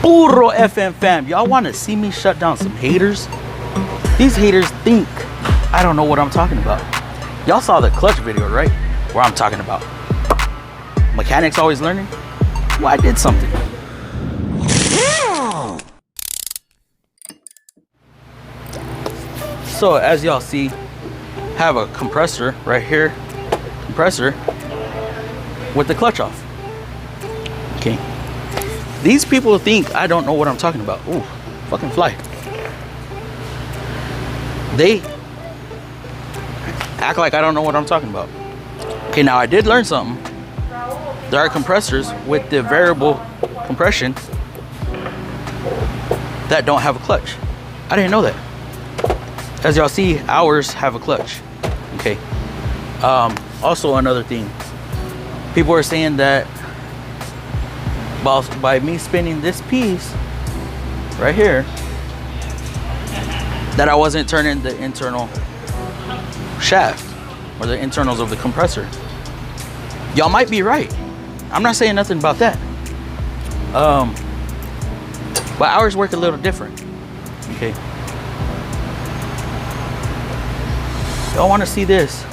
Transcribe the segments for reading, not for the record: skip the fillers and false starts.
Puro FM fam, y'all want to see me shut down some haters? These haters think I don't know what I'm talking about. Y'all saw the clutch video, right? Where I'm talking about mechanics always learning. Well, I did something. So as y'all see, have a compressor right here, compressor with the clutch off. Okay. These people think I don't know what I'm talking about. Ooh, fucking fly. They act like I don't know what I'm talking about. Okay, now I did learn something. There are compressors with the variable compression that don't have a clutch. I didn't know that. As y'all see, ours have a clutch. Okay. Also another thing, people are saying that by me spinning this piece right here, that I wasn't turning the internal shaft or the internals of the compressor. Y'all might be right. I'm not saying nothing about that. But ours work a little different. Okay. Y'all want to see this?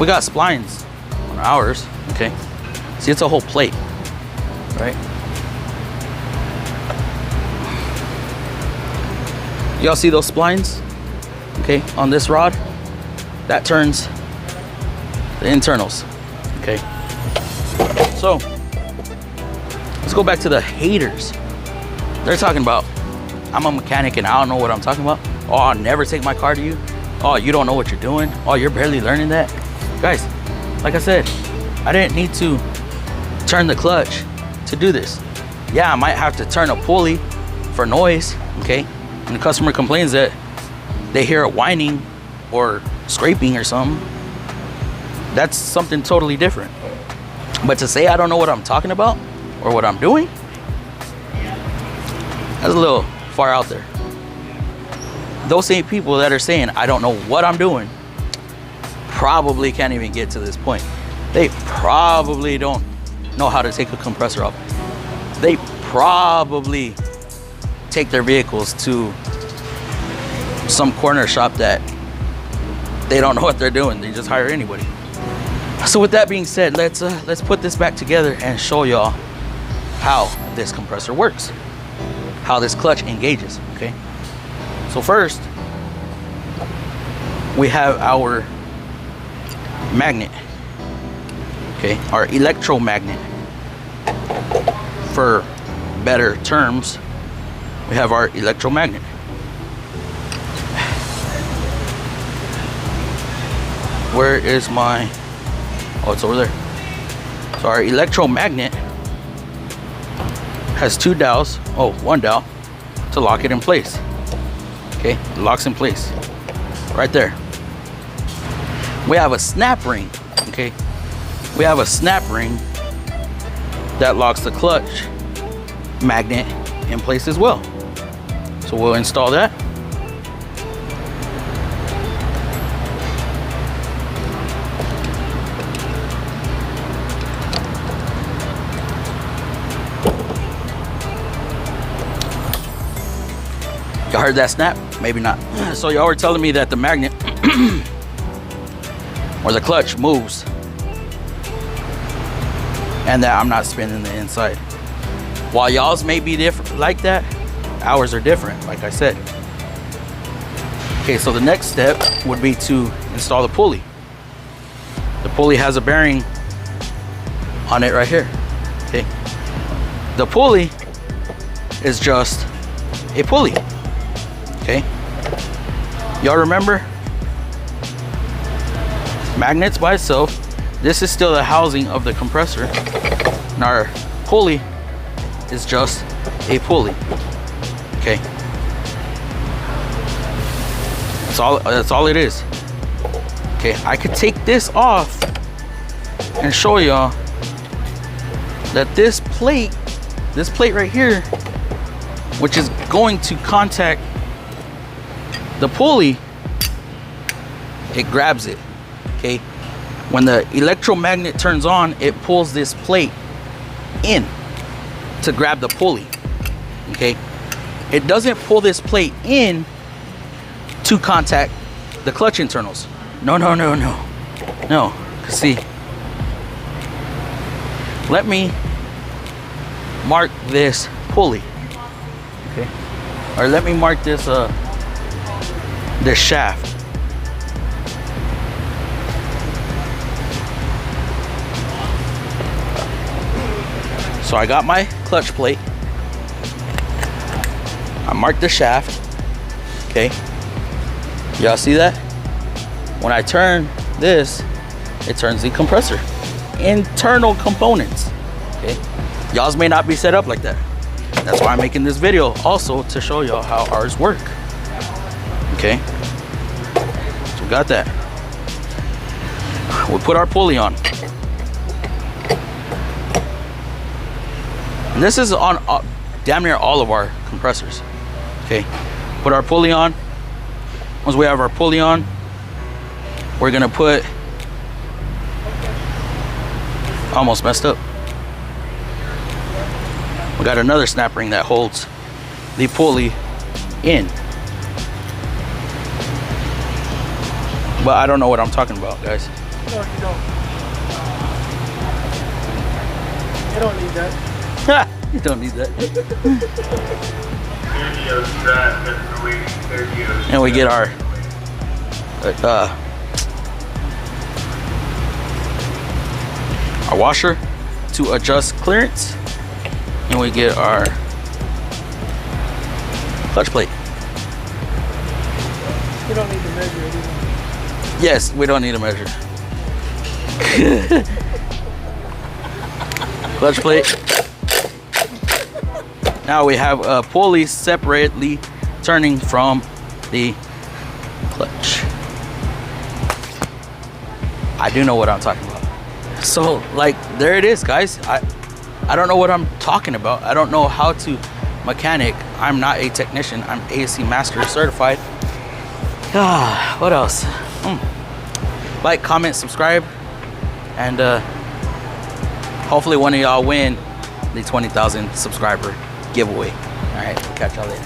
We got splines on ours. Okay. See, it's a whole plate, right? Y'all see those splines? Okay, on this rod, that turns the internals. Okay. So let's go back to the haters. They're talking about I'm a mechanic and I don't know what I'm talking about. Oh, I'll never take my car to you. Oh, you don't know what you're doing. Oh, you're barely learning that. Guys, like I said, I didn't need to turn the clutch to do this. Yeah, I might have to turn a pulley for noise, okay? And the customer complains that they hear it whining or scraping or something. That's something totally different. But to say I don't know what I'm talking about or what I'm doing, that's a little far out there. Those same people that are saying I don't know what I'm doing probably can't even get to this point. They probably don't know how to take a compressor off. They probably take their vehicles to some corner shop that they don't know what they're doing. They just hire anybody. So with that being said, let's put this back together and show y'all how this compressor works, how this clutch engages. Okay. So first, we have our magnet. Okay, our electromagnet. For better terms, we have our electromagnet. Where is my, oh, it's over there. So our electromagnet has two dowels, one dowel to lock it in place. Okay, it locks in place right there. We have a snap ring. Okay, we have a snap ring that locks the clutch magnet in place as well. So we'll install that. Y'all heard that snap? Maybe not. So y'all were telling me that the magnet or the clutch moves and that I'm not spinning the inside. While y'all's may be different like that, ours are different, like I said. Okay, so the next step would be to install the pulley. The pulley has a bearing on it right here. Okay. The pulley is just a pulley. Okay. Y'all remember? Magnets by itself. This is still the housing of the compressor. And our pulley is just a pulley. Okay. That's all it is. Okay, I could take this off and show y'all that this plate right here, which is going to contact the pulley, it grabs it. Okay, when the electromagnet turns on, it pulls this plate in. to grab the pulley. Okay, it doesn't pull this plate in to contact the clutch internals. No. See, let me mark this pulley. Okay, or let me mark this this shaft. So I got my clutch plate. I marked the shaft. Okay, y'all see that? When I turn this, it turns the compressor. Internal components. Okay, y'all's may not be set up like that. That's why I'm making this video, also to show y'all how ours work. Okay, so we got that. We'll put our pulley on. And this is on damn near all of our compressors. Okay, put our pulley on. Once we have our pulley on, we're gonna put, almost messed up. We got another snap ring that holds the pulley in. But I don't know what I'm talking about, guys. No, you don't. You don't need that. You don't need that. And we get our washer to adjust clearance, and we get our clutch plate. You don't need to measure it either. Yes, we don't need to measure. Clutch plate. Now we have a pulley separately turning from the clutch. I do know what I'm talking about. So, like, there it is, guys. I don't know what I'm talking about. I don't know how to mechanic. I'm not a technician. I'm AC Master certified. What else? Like, comment, subscribe, and hopefully one of y'all win the 20,000 subscriber giveaway. All right, catch y'all later.